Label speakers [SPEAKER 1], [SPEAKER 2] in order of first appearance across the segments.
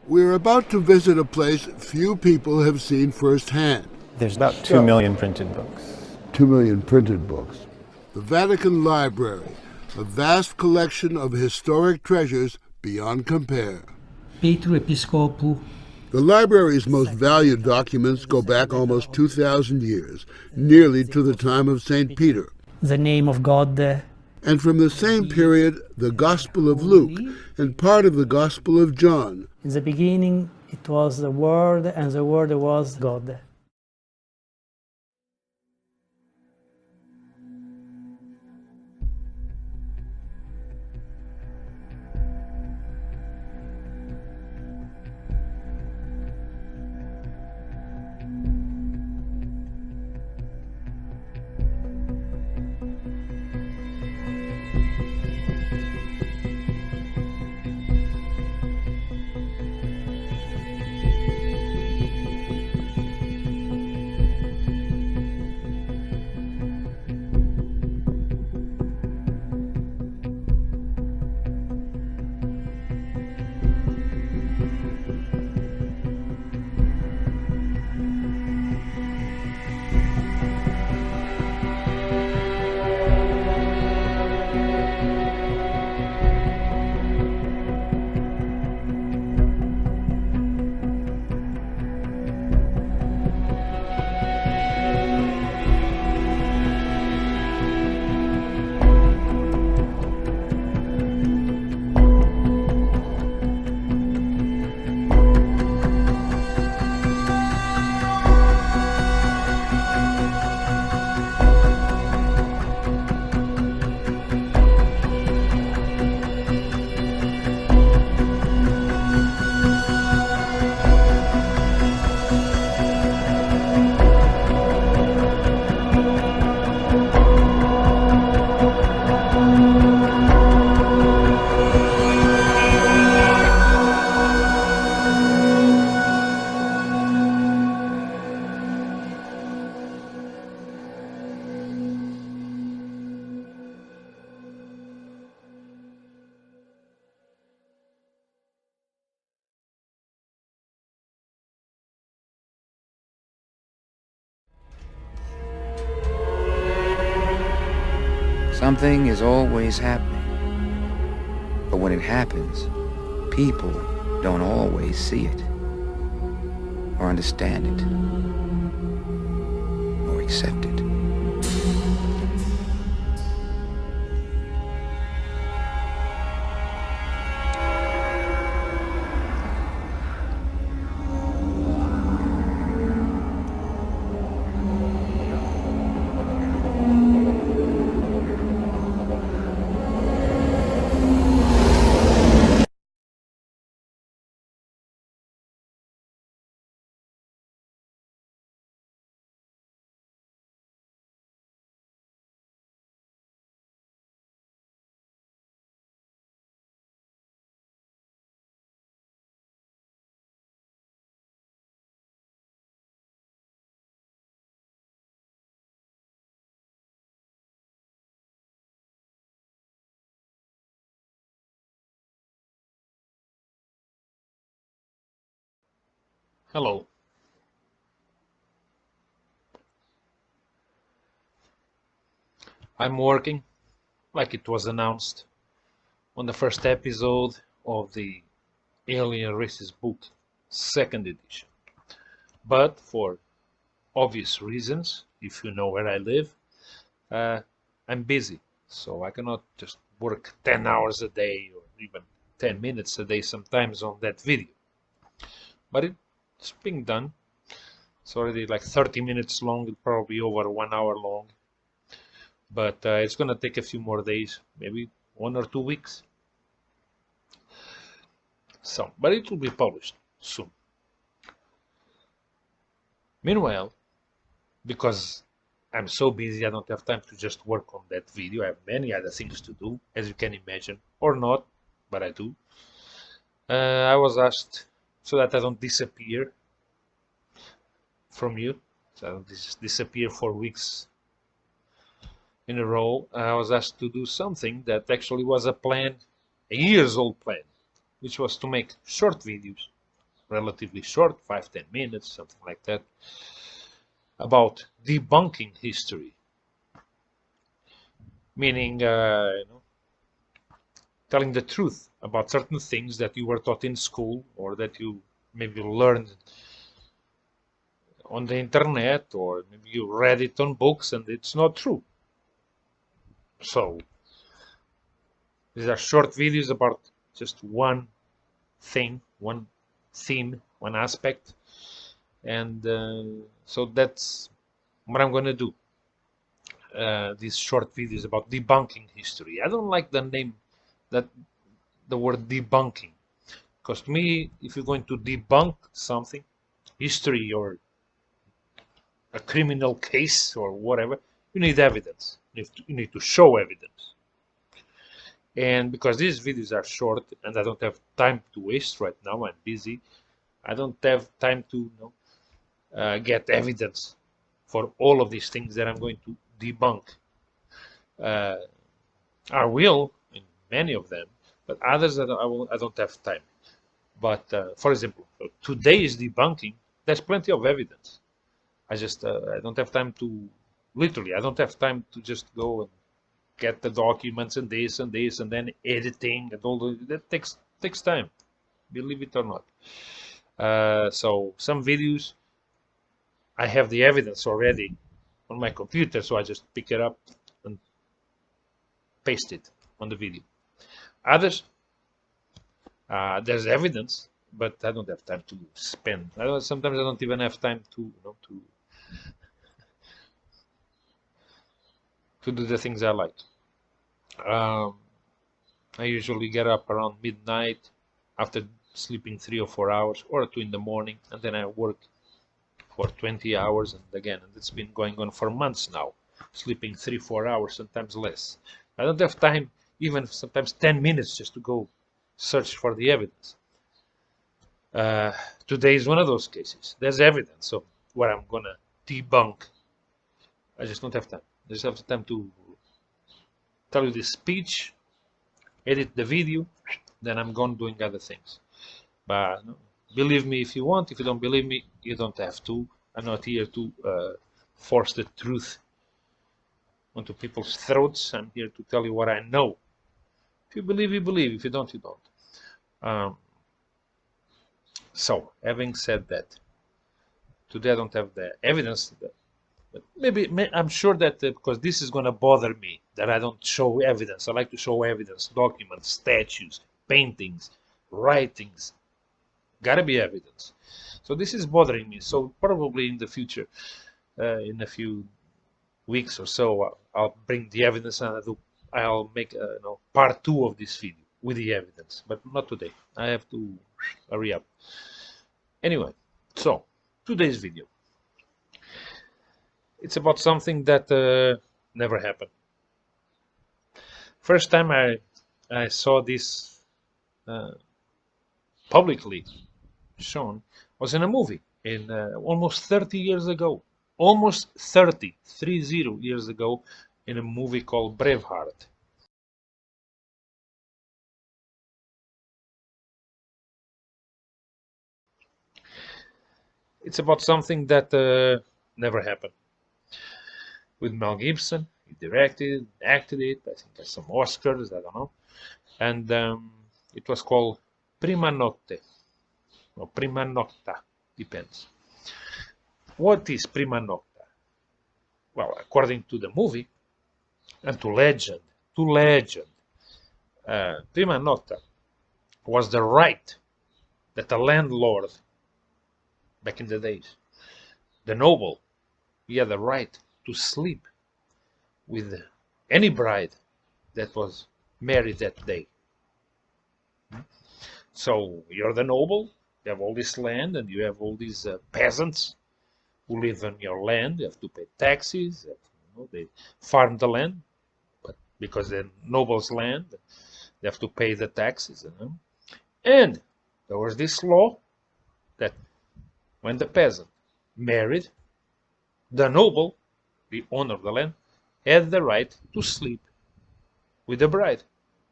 [SPEAKER 1] We're about to visit a place few people have seen firsthand.
[SPEAKER 2] There's about 2 million printed books.
[SPEAKER 1] 2 million printed books. The Vatican Library, a vast collection of historic treasures beyond compare.
[SPEAKER 3] Petru Episcopou.
[SPEAKER 1] The library's most valued documents go back almost 2,000 years, nearly to the time of St. Peter.
[SPEAKER 3] The name of God.
[SPEAKER 1] And from the same period, the Gospel of Luke and part of the Gospel of John.
[SPEAKER 3] In the beginning, it was the Word, and the Word was God.
[SPEAKER 4] Something is always happening. But when it happens, people don't always see it, or understand it, or accept it.
[SPEAKER 5] Hello. I'm working, like it was announced, on the first episode of the Alien Races book, second edition. But for obvious reasons, if you know where I live, I'm busy, so I cannot just work 10 hours a day or even 10 minutes a day sometimes on that video. But it's being done. It's already like 30 minutes long, probably over 1 hour long. But it's going to take a few more days, maybe 1 or 2 weeks. So, but it will be published soon. Meanwhile, because I'm so busy, I don't have time to just work on that video. I have many other things to do, as you can imagine, or not, but I do. I was asked, so that I don't disappear from you, so I don't disappear for weeks in a row, I was asked to do something that actually was a plan, a years-old plan, which was to make short videos relatively short, 5-10 minutes, something like that, about debunking history, meaning telling the truth about certain things that you were taught in school, or that you maybe learned on the internet, or maybe you read it on books and it's not true. So these are short videos about just one thing, one theme, one aspect, and so that's what I'm going to do. These short videos about debunking history. I don't like the name, that the word debunking, because to me, if you're going to debunk something, history or a criminal case or whatever, you need evidence. You need to show evidence. And because these videos are short and I don't have time to waste right now, I'm busy, I don't have time to get evidence for all of these things that I'm going to debunk. I will in many of them, but others I don't have time. But for example, today's debunking, there's plenty of evidence. I don't have time to, literally, I don't have time to just go and get the documents and this and this and then editing and all that takes time, believe it or not. So some videos, I have the evidence already on my computer, so I just pick it up and paste it on the video. Others, there's evidence, but I don't have time to spend. Sometimes I don't even have time to do the things I like. I usually get up around midnight after sleeping 3 or 4 hours, or 2 in the morning, and then I work for 20 hours, and again, and it's been going on for months now, sleeping 3-4 hours, sometimes less. I don't have time, even sometimes 10 minutes, just to go search for the evidence. Today is one of those cases. There's evidence of what I'm gonna debunk. I just don't have time. I just have time to tell you this speech, edit the video, then I'm gone doing other things. But believe me if you want. If you don't believe me, you don't have to. I'm not here to force the truth onto people's throats. I'm here to tell you what I know. If you believe, you believe. If you don't, you don't. So, having said that, today I don't have the evidence. But maybe I'm sure that because this is going to bother me, that I don't show evidence. I like to show evidence, documents, statues, paintings, writings. Gotta be evidence. So this is bothering me. So probably in the future, in a few weeks or so, I'll bring the evidence and I'll make part 2 of this video with the evidence. But not today. I have to hurry up. Anyway, so today's video. It's about something that never happened. First time I saw this publicly shown was in a movie in almost 30 years ago. Almost 30 years ago, in a movie called Braveheart. It's about something that never happened. With Mel Gibson, he directed, acted it. I think there's some Oscars, I don't know. And it was called Prima Nocte, or Prima Nocta, depends. What is Prima Nocta? Well, according to the movie and to legend, Prima Nocta was the right that a landlord, back in the days, the noble, he had the right to sleep with any bride that was married that day. So you're the noble, you have all this land, and you have all these peasants who live on your land. You have to pay taxes. They farm the land, but because they're noble's land, they have to pay the taxes. And there was this law that when the peasant married, the noble, the owner of the land, had the right to sleep with the bride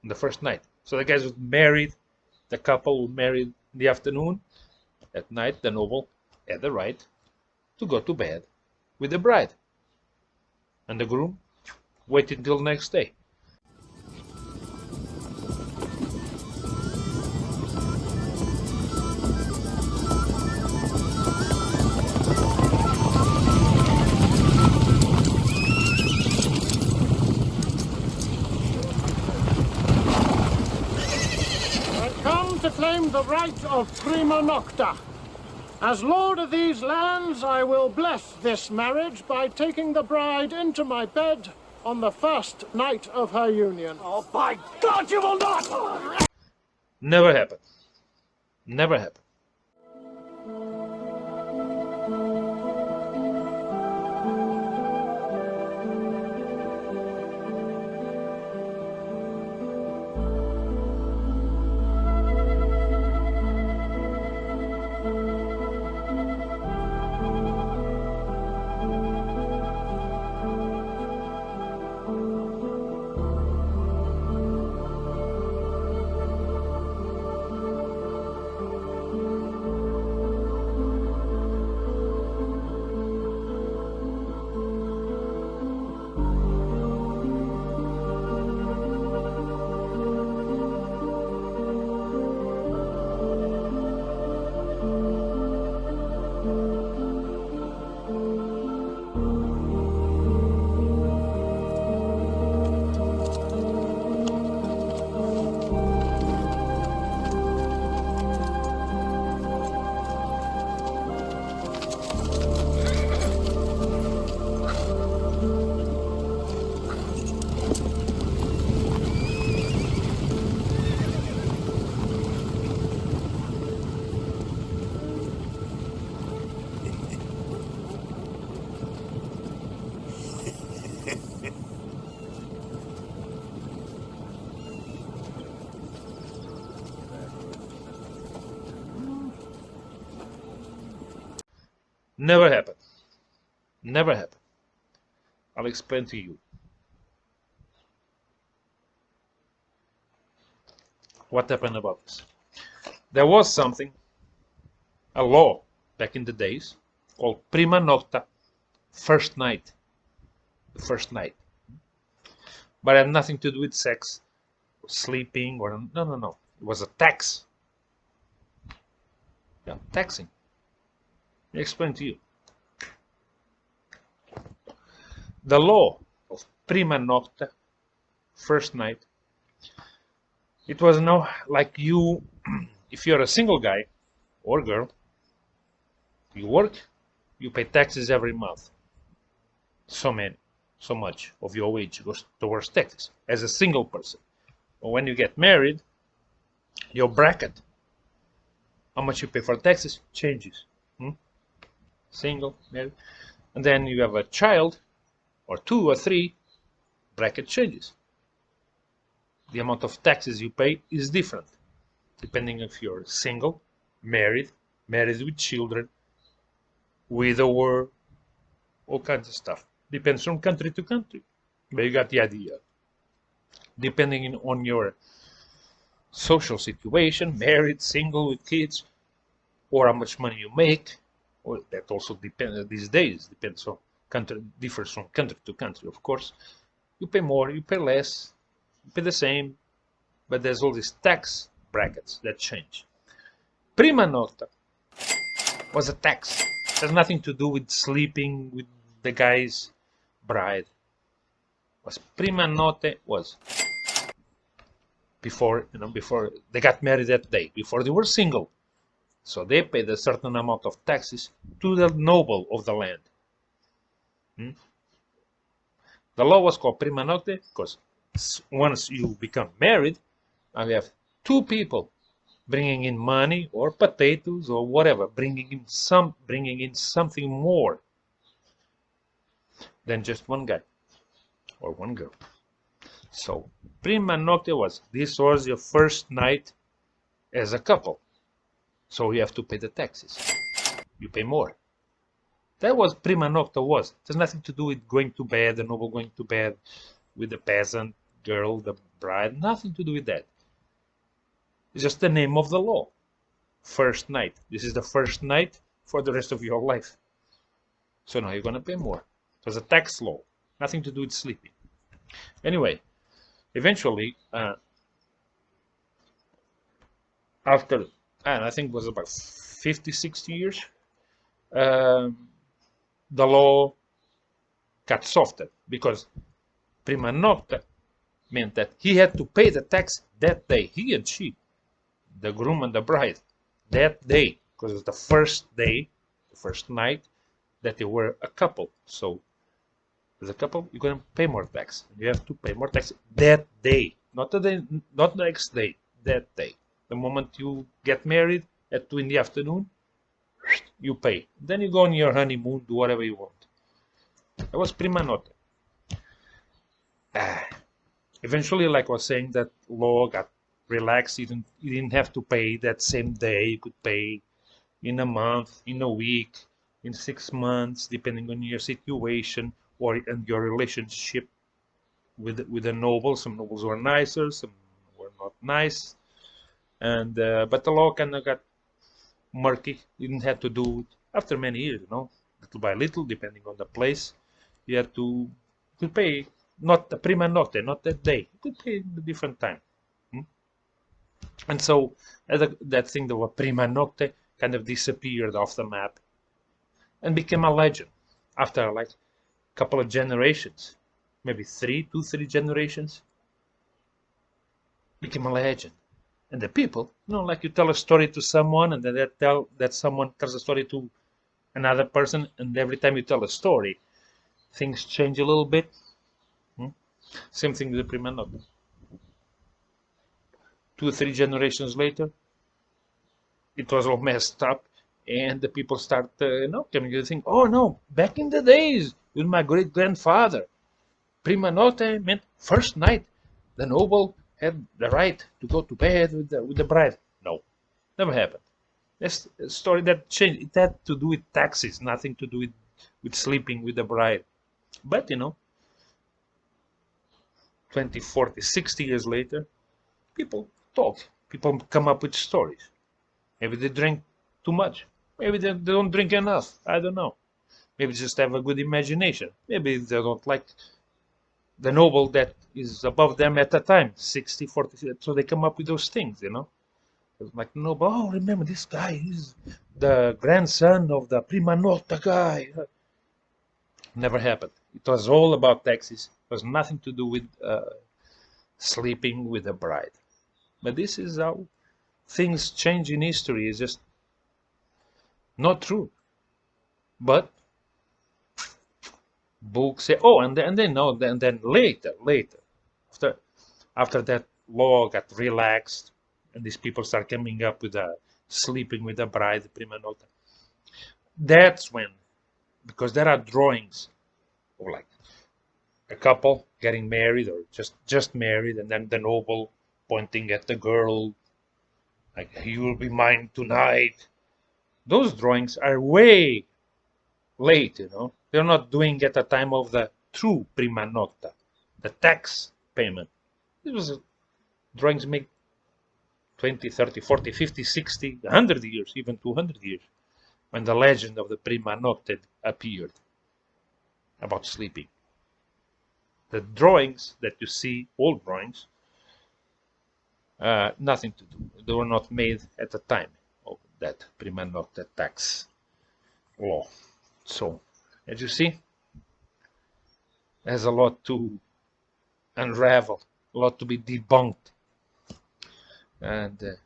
[SPEAKER 5] on the first night. So the guys were married, the couple were married in the afternoon, At night, the noble had the right to go to bed with the bride, and the groom waited until the next day.
[SPEAKER 6] I come to claim the right of Prima Nocta. As lord of these lands, I will bless this marriage by taking the bride into my bed on the first night of her union. Oh, by God, you will not!
[SPEAKER 5] Never happened. Never happened. Never happened. Never happened. I'll explain to you. What happened about this? There was something, a law back in the days called Prima Nocta, first night. The first night. But it had nothing to do with sex, or sleeping, or no. It was a tax. Yeah, taxing. Let me explain to you. The law of Prima Nocta, first night, it was no like you, if you're a single guy or girl, you work, you pay taxes every month. So much of your wage goes towards taxes as a single person. But when you get married, your bracket, how much you pay for taxes, changes. Single, married, and then you have a child, or 2 or 3, bracket changes. The amount of taxes you pay is different, depending if you're single, married with children, widower, all kinds of stuff. Depends from country to country, but you got the idea. Depending on your social situation, married, single, with kids, or how much money you make. Well, that also depends these days. Depends on country, differs from country to country. Of course, you pay more, you pay less, you pay the same, but there's all these tax brackets that change. Prima Nocta was a tax. It has nothing to do with sleeping with the guy's bride. Was Prima Nocta was before they got married that day, before they were single. So they paid a certain amount of taxes to the noble of the land. The law was called Prima Nocta because once you become married, now you have 2 people bringing in money or potatoes or whatever, bringing in something more than just one guy or one girl. So Prima Nocta this was your first night as a couple. So you have to pay the taxes. You pay more. That was Prima Nocta was. It has nothing to do with going to bed, the noble going to bed with the peasant girl, the bride. Nothing to do with that. It's just the name of the law. first night. This is the first night for the rest of your life. So now you're going to pay more. It was a tax law, nothing to do with sleeping. Anyway, eventually, after, and I think it was about 50, 60 years, the law got softer because prima nocta meant that he had to pay the tax that day, he and she, the groom and the bride, that day, because it's the first day, the first night that they were a couple. So as a couple, you're going to pay more tax. You have to pay more tax that day, not the day, not the next day, that day. The moment you get married at 2 in the afternoon, you pay. Then you go on your honeymoon, do whatever you want. That was prima nocta. Eventually, like I was saying, that law got relaxed. You didn't have to pay that same day. You could pay in a month, in a week, in 6 months, depending on your situation or in your relationship with the nobles. Some nobles were nicer, some were not nice, and but the law kind of got murky. You didn't have to do it after many years, little by little, depending on the place. You had to pay. Not the prima nocta, not that day. You could pay a different time. And so that thing, the prima nocta, kind of disappeared off the map and became a legend after like a couple of generations, maybe 3 generations, became a legend. And the people, like you tell a story to someone and then that someone tells a story to another person, and every time you tell a story, things change a little bit. Same thing with the prima nocta. 2 or 3 generations later, it was all messed up, and the people start, coming to think, oh no, back in the days with my great grandfather, prima nocta meant first night. The noble had the right to go to bed with the bride. No, never happened. That's a story that changed. It had to do with taxes, nothing to do with sleeping with the bride. But 20, 40, 60 years later, people talk. People come up with stories. Maybe they drink too much. Maybe they don't drink enough. I don't know. Maybe just have a good imagination. Maybe they don't like the noble that is above them at the time, 60, 40. So they come up with those things, Like noble, oh, remember this guy, he's the grandson of the prima nocta guy. Never happened. It was all about taxes. It was nothing to do with sleeping with a bride. But this is how things change in history. It's just not true. But books say, oh, and then later, after that law got relaxed, and these people start coming up with sleeping with a bride, prima nocta. That's when, because there are drawings of like a couple getting married or just married, and then the noble pointing at the girl like, you will be mine tonight. Those drawings are way late, They're not doing at the time of the true prima nocta, the tax payment. It was drawings made 20, 30, 40, 50, 60, 100 years, even 200 years, when the legend of the prima nocta appeared about sleeping. The drawings that you see, old drawings, nothing to do. They were not made at the time of that prima nocta tax law. So, as you see, there's a lot to unravel, a lot to be debunked. And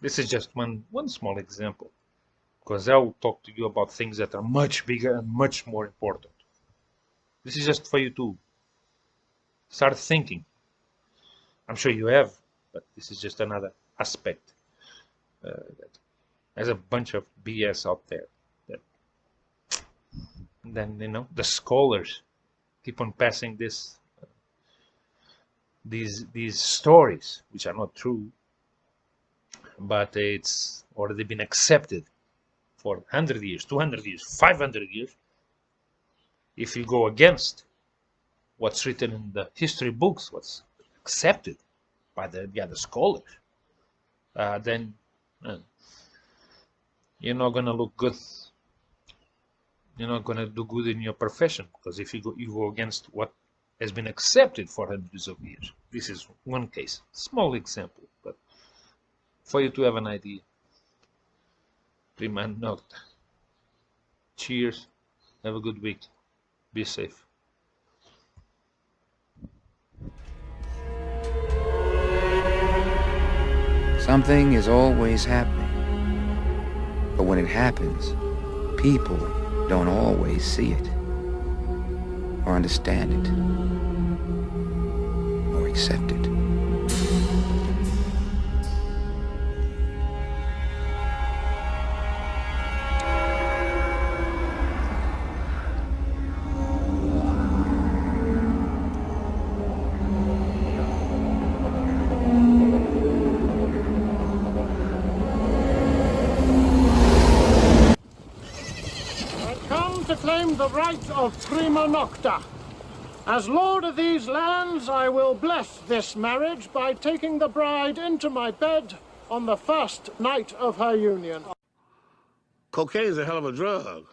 [SPEAKER 5] this is just one small example, because I will talk to you about things that are much bigger and much more important. This is just for you to start thinking. I'm sure you have, but this is just another aspect. There's a bunch of BS out there. Then the scholars keep on passing these stories, which are not true, but it's already been accepted for 100 years, 200 years, 500 years. If you go against what's written in the history books, what's accepted by the other scholars, then And you're not gonna look good. You're not gonna do good in your profession, because if you go against what has been accepted for hundreds of years. This is one case, small example, but for you to have an idea. Prima and Nocta. Cheers. Have a good week. Be safe.
[SPEAKER 4] Something is always happening. But when it happens, people don't always see it, or understand it, or accept it.
[SPEAKER 6] To claim the right of Prima Nocta. As lord of these lands, I will bless this marriage by taking the bride into my bed on the first night of her union.
[SPEAKER 7] Cocaine is a hell of a drug.